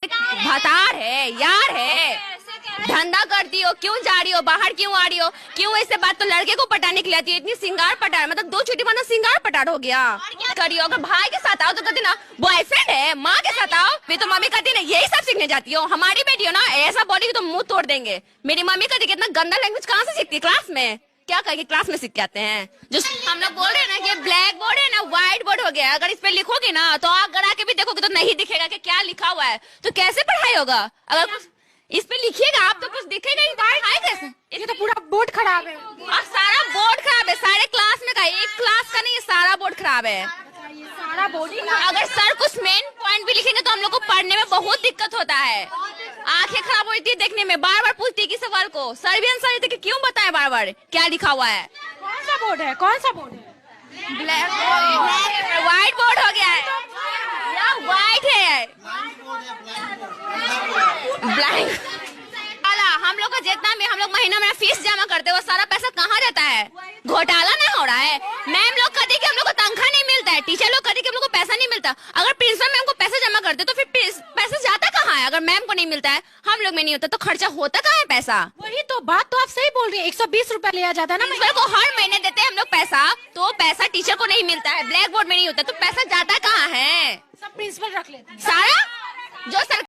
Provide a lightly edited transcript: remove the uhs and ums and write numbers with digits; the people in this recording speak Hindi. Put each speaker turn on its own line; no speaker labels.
भतार है, यार है, धंधा करती हो, क्यों जा रही हो बाहर, क्यों आ रही हो, क्यों ऐसे बात तो लड़के को पटाने के लिए आती है, इतनी सिंगार पटार, मतलब 2 छुट्टी मानो सिंगार पटार हो गया। करियो अगर भाई के साथ आओ तो कहती ना बॉयफ्रेंड है, माँ के साथ आओ फिर तो मम्मी कहती ना यही सब सीखने जाती हो, हमारी बेटी हो ना ऐसा बोलेगी तो मुंह तोड़ देंगे। मेरी मम्मी कहती कितना गंदा लैंग्वेज कहाँ से सीखती है, क्लास में क्या करके क्लास में सीख के आते हैं। जो हम लोग बोल रहे हैं ना कि ब्लैक बोर्ड है ना व्हाइट बोर्ड हो गया, अगर इस पे लिखोगे ना तो आग गड़ा के भी देखोगे तो नहीं दिखेगा कि क्या लिखा हुआ है, तो कैसे पढ़ाई होगा। अगर कुछ इस पे लिखिएगा आप तो कुछ दिखेगा ही, पढ़ाई कैसे।
ये तो पूरा बोर्ड खराब है
और सारा बोर्ड खराब है, सारे क्लास में का एक क्लास का नहीं, सारा बोर्ड खराब है।
ये सारा बोर्ड ही
अगर सर कुछ मेन पॉइंट भी लिखेंगे तो हम लोग को पढ़ने में बहुत दिक्कत होता है, आंखें खराब होती है देखने में, बार बार पूछती है कि सवाल को सर भी आंसर देते कि क्यों बताएं बार बार क्या लिखा हुआ है।
कौन सा बोर्ड है, कौन सा बोर्ड है?
ब्लैक व्हाइट बोर्ड हो गया है या व्हाइट है ब्लैक वाला। हम लोग का जितना भी हम लोग महीना में फीस जमा करते हैं वो सारा पैसा कहाँ जाता है, घोटाला नहीं हो रहा है। मैम लोग कहती कि हम लोग को तनख्वाह नहीं मिलता है, टीचर लोग कहती कि हम लोग को पैसा नहीं मिलता। अगर प्रिंसिपल मैम को पैसा जमा करते तो फिर पैसा जाता कहाँ है। अगर मैम को नहीं मिलता है हम लोग में नहीं होता तो खर्चा होता कहाँ है पैसा।
वही तो बात तो आप सही बोल रही है, 120 रुपया लिया जाता है ना
प्रिंसिपल को हर महीने देते हैं हम लोग पैसा, तो पैसा टीचर को नहीं मिलता है, ब्लैक बोर्ड में नहीं होता तो पैसा जाता कहाँ है।
सब प्रिंसिपल रख लेते हैं
सारा जो सर